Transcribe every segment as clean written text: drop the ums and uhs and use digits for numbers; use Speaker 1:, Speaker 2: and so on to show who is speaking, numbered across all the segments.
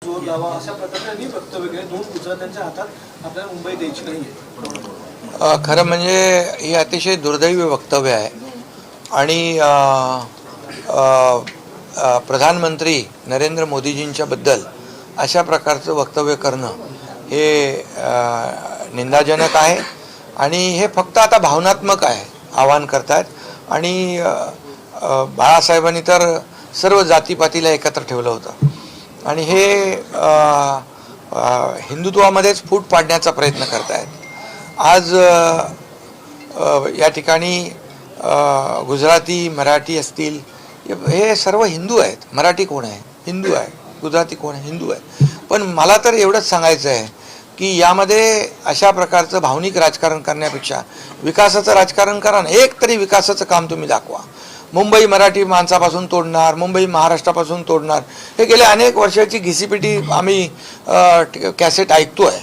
Speaker 1: जोर लावा अशा प्रकारचे वक्तव्य केले. दोन गुजरात्यांच्या हातात आपल्याला मुंबई द्यायची नाहीये.
Speaker 2: खरं म्हणजे हे अतिशय दुर्दैवी वक्तव्य आहे आणि प्रधानमंत्री नरेंद्र मोदीजींच्या बद्दल अशा प्रकारचं वक्तव्य करणं हे निंदाजनक आहे आणि हे फक्त आता भावनात्मक आहे आवाहन करतात. आणि बाळासाहेबांनी तर सर्व जातीपातीला एकत्र ठेवलं होतं आणि हे हिंदुत्वामध्येच फूट पाडण्याचा प्रयत्न करतायत. आज या ठिकाणी गुजराती मराठी असतील हे सर्व हिंदू आहेत. मराठी कोण आहे? हिंदू आहे. गुजराती कोण आहे? हिंदू आहे. पण मला तर एवढंच सांगायचं आहे की यामध्ये अशा प्रकारचं भावनिक राजकारण करण्यापेक्षा विकासाचं राजकारण करा ना. एक तरी विकासाचं काम तुम्ही दाखवा. मुंबई मराठी माणसापासून तोडणार, मुंबई महाराष्ट्रापासून तोडणार, हे गेल्या अनेक वर्षाची घिसीपिटी आम्ही कॅसेट ऐकतो आहे.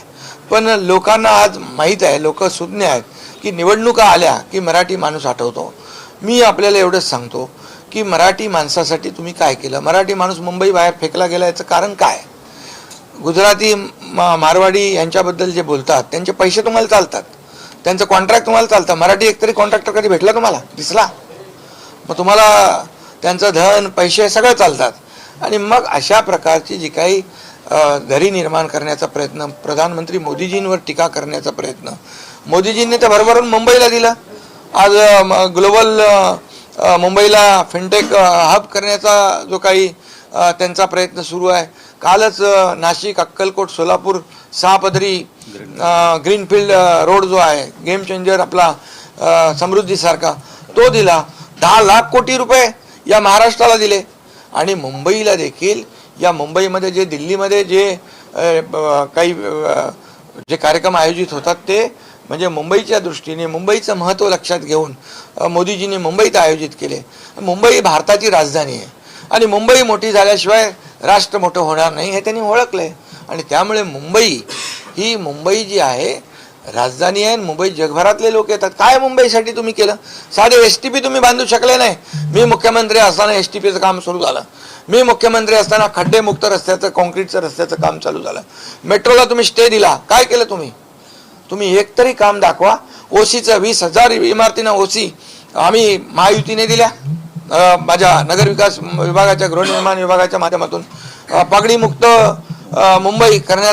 Speaker 2: पण लोकांना आज माहीत आहे, लोक सुज्ञ आहेत की निवडणुका आल्या की मराठी माणूस आठवतो. मी आपल्याला एवढंच सांगतो की मराठी माणसासाठी तुम्ही काय केलं? मराठी माणूस मुंबई बाहेर फेकला गेला याचं कारण काय? गुजराती मारवाडी यांच्याबद्दल जे बोलतात त्यांचे पैसे तुम्हाला चालतात, त्यांचं कॉन्ट्रॅक्ट तुम्हाला चालतं. मराठी एकतरी कॉन्ट्रॅक्टर कधी भेटला तुम्हाला? दिसला? मग तुम्हाला त्यांचं धन पैसे सगळं चालतात. आणि मग अशा प्रकारची जी काही दरी निर्माण करण्याचा प्रयत्न, प्रधानमंत्री मोदीजींवर टीका करण्याचा प्रयत्न, मोदीजींनी तर भरभरून मुंबईला दिला. आज ग्लोबल मुंबईला फिनटेक हब करण्याचा जो काही त्यांचा प्रयत्न सुरू आहे. कालच नाशिक, अक्कलकोट, सोलापूर 6 पदरी ग्रीनफील्ड रोड जो आहे, गेम चेंजर आपला समृद्धीसारखा, तो दिला. 10 लाख कोटी रुपये या महाराष्ट्राला दिले. आणि मुंबईला देखील, या मुंबईमध्ये जे दिल्लीमध्ये जे काही जे कार्यक्रम आयोजित होतात ते म्हणजे मुंबईच्या दृष्टीने, मुंबईचं महत्त्व लक्षात घेऊन मोदीजींनी मुंबईत आयोजित केले. मुंबई भारताची राजधानी आहे आणि मुंबई मोठी झाल्याशिवाय राष्ट्र मोठं होणार नाही हे त्यांनी ओळखलं आहे. आणि त्यामुळे मुंबई जी आहे राजधानी आहे. मुंबई जगभरातले लोक येतात. काय मुंबईसाठी तुम्ही केलं? साधे STP तुम्ही बांधू शकले नाही. मी मुख्यमंत्री असताना STPचं काम सुरू झालं. मी मुख्यमंत्री असताना खड्डेमुक्त रस्त्याचं, कॉन्क्रीटचं रस्त्याचं काम चालू झालं. मेट्रोला तुम्ही स्टे दिला. काय केलं तुम्ही? तुम्ही एक तरी काम दाखवा. ओसीचं 20,000 इमारतींना OC आम्ही महायुतीने दिल्या. माझ्या नगरविकास विभागाच्या, गृहनिर्माण विभागाच्या माध्यमातून पगडीमुक्त मुंबई करण्यात